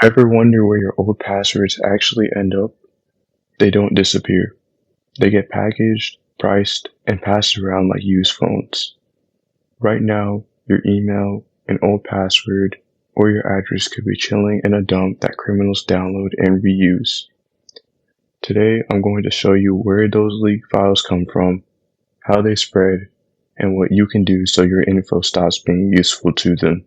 Ever wonder where your old passwords actually end up? They don't disappear. They get packaged, priced, and passed around like used phones. Right now, your email, an old password, or your address could be chilling in a dump that criminals download and reuse. Today, I'm going to show you where those leaked files come from, how they spread, and what you can do so your info stops being useful to them.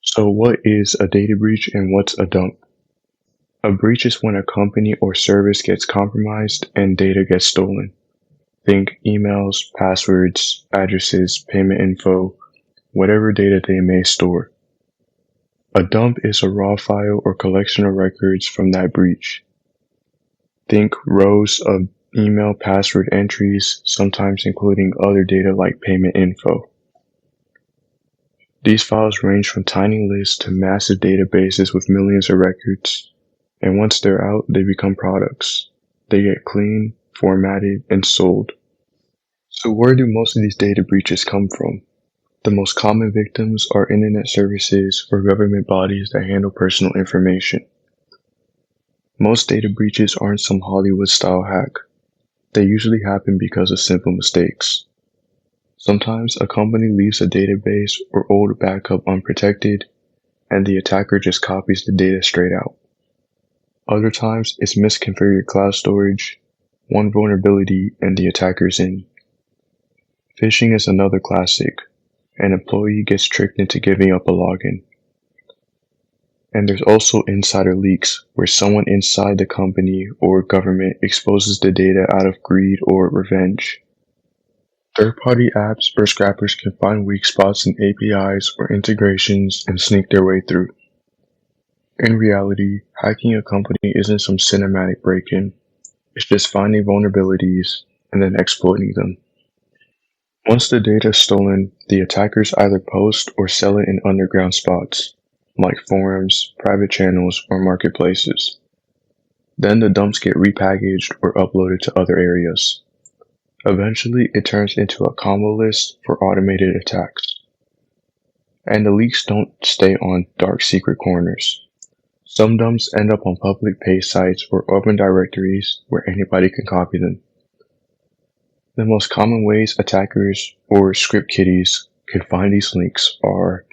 So what is a data breach and what's a dump? A breach is when a company or service gets compromised and data gets stolen. Think emails, passwords, addresses, payment info, whatever data they may store. A dump is a raw file or collection of records from that breach. Think rows of email password entries, sometimes including other data like payment info. These files range from tiny lists to massive databases with millions of records. And once they're out, they become products. They get cleaned, formatted, and sold. So where do most of these data breaches come from? The most common victims are internet services or government bodies that handle personal information. Most data breaches aren't some Hollywood-style hack. They usually happen because of simple mistakes. Sometimes a company leaves a database or old backup unprotected, and the attacker just copies the data straight out. Other times, it's misconfigured cloud storage, one vulnerability, and the attacker's in. Phishing is another classic. An employee gets tricked into giving up a login. And there's also insider leaks, where someone inside the company or government exposes the data out of greed or revenge. Third-party apps or scrappers can find weak spots in APIs or integrations and sneak their way through. In reality, hacking a company isn't some cinematic break-in. It's just finding vulnerabilities and then exploiting them. Once the data is stolen, the attackers either post or sell it in underground spots, like forums, private channels, or marketplaces. Then the dumps get repackaged or uploaded to other areas. Eventually, it turns into a combo list for automated attacks. And the leaks don't stay on dark secret corners. Some dumps end up on public page sites or open directories where anybody can copy them. The most common ways attackers or script kiddies can find these links are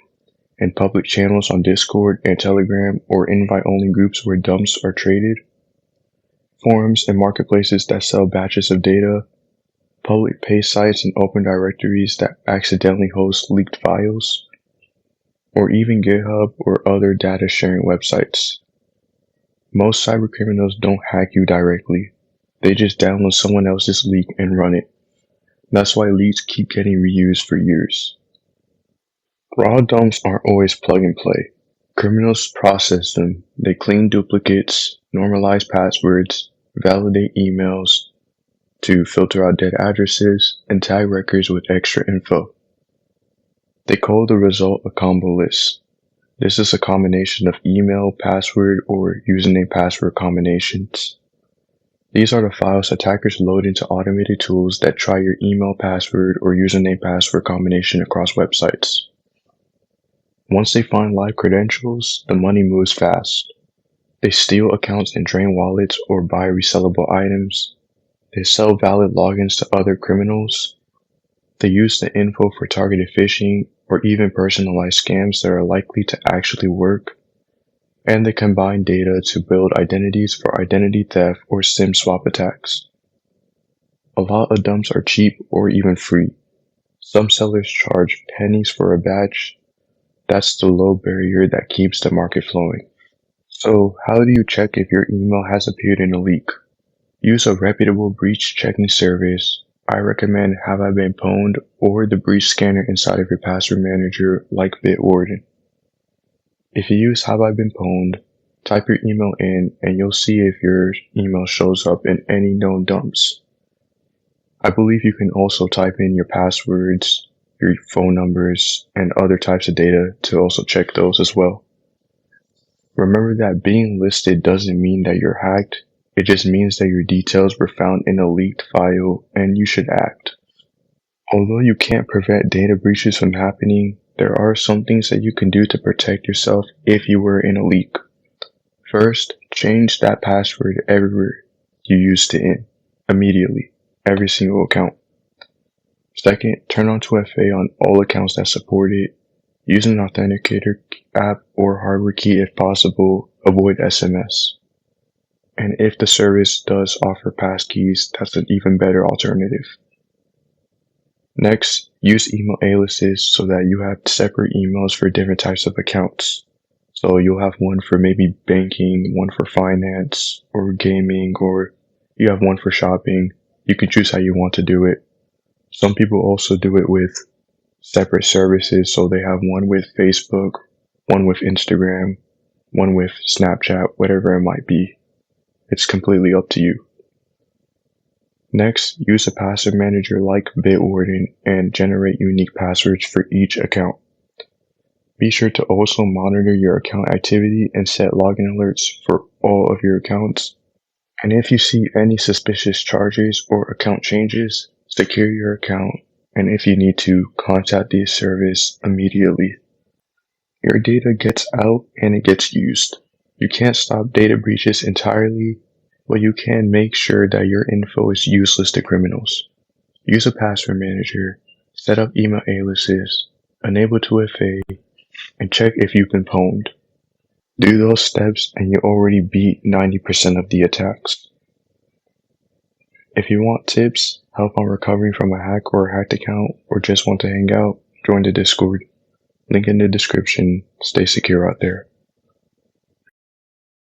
in public channels on Discord and Telegram or invite-only groups where dumps are traded, forums and marketplaces that sell batches of data, public page sites and open directories that accidentally host leaked files, or even GitHub or other data sharing websites. Most cybercriminals don't hack you directly. They just download someone else's leak and run it. That's why leaks keep getting reused for years. Raw dumps aren't always plug and play. Criminals process them. They clean duplicates, normalize passwords, validate emails to filter out dead addresses, and tag records with extra info. They call the result a combo list. This is a combination of email, password, or username password combinations. These are the files attackers load into automated tools that try your email password or username password combination across websites. Once they find live credentials, the money moves fast. They steal accounts and drain wallets or buy resellable items. They sell valid logins to other criminals. They use the info for targeted phishing or even personalized scams that are likely to actually work. And they combine data to build identities for identity theft or SIM swap attacks. A lot of dumps are cheap or even free. Some sellers charge pennies for a batch. That's the low barrier that keeps the market flowing. So how do you check if your email has appeared in a leak? Use a reputable breach checking service. I recommend Have I Been Pwned or the breach scanner inside of your password manager like Bitwarden. If you use Have I Been Pwned, type your email in and you'll see if your email shows up in any known dumps. I believe you can also type in your passwords, your phone numbers, and other types of data to also check those as well. Remember that being listed doesn't mean that you're hacked. It just means that your details were found in a leaked file and you should act. Although you can't prevent data breaches from happening, There are some things that you can do to protect yourself if you were in a leak. First, change that password everywhere you used it in, immediately, every single account. Second, turn on 2FA on all accounts that support it. Use an authenticator app or hardware key if possible. Avoid SMS. And if the service does offer passkeys, that's an even better alternative. Next, use email aliases so that you have separate emails for different types of accounts. So you'll have one for maybe banking, one for finance or gaming, or you have one for shopping. You can choose how you want to do it. Some people also do it with separate services, so they have one with Facebook, one with Instagram, one with Snapchat, whatever it might be. It's completely up to you. Next, use a password manager like Bitwarden and generate unique passwords for each account. Be sure to also monitor your account activity and set login alerts for all of your accounts. And if you see any suspicious charges or account changes, secure your account, and if you need to, contact the service immediately. Your data gets out and it gets used. You can't stop data breaches entirely, but you can make sure that your info is useless to criminals. Use a password manager, set up email aliases, enable 2FA, and check if you've been pwned. Do those steps and you already beat 90% of the attacks. If you want tips, help on recovering from a hack or a hacked account, or just want to hang out, join the Discord. Link in the description. Stay secure out there.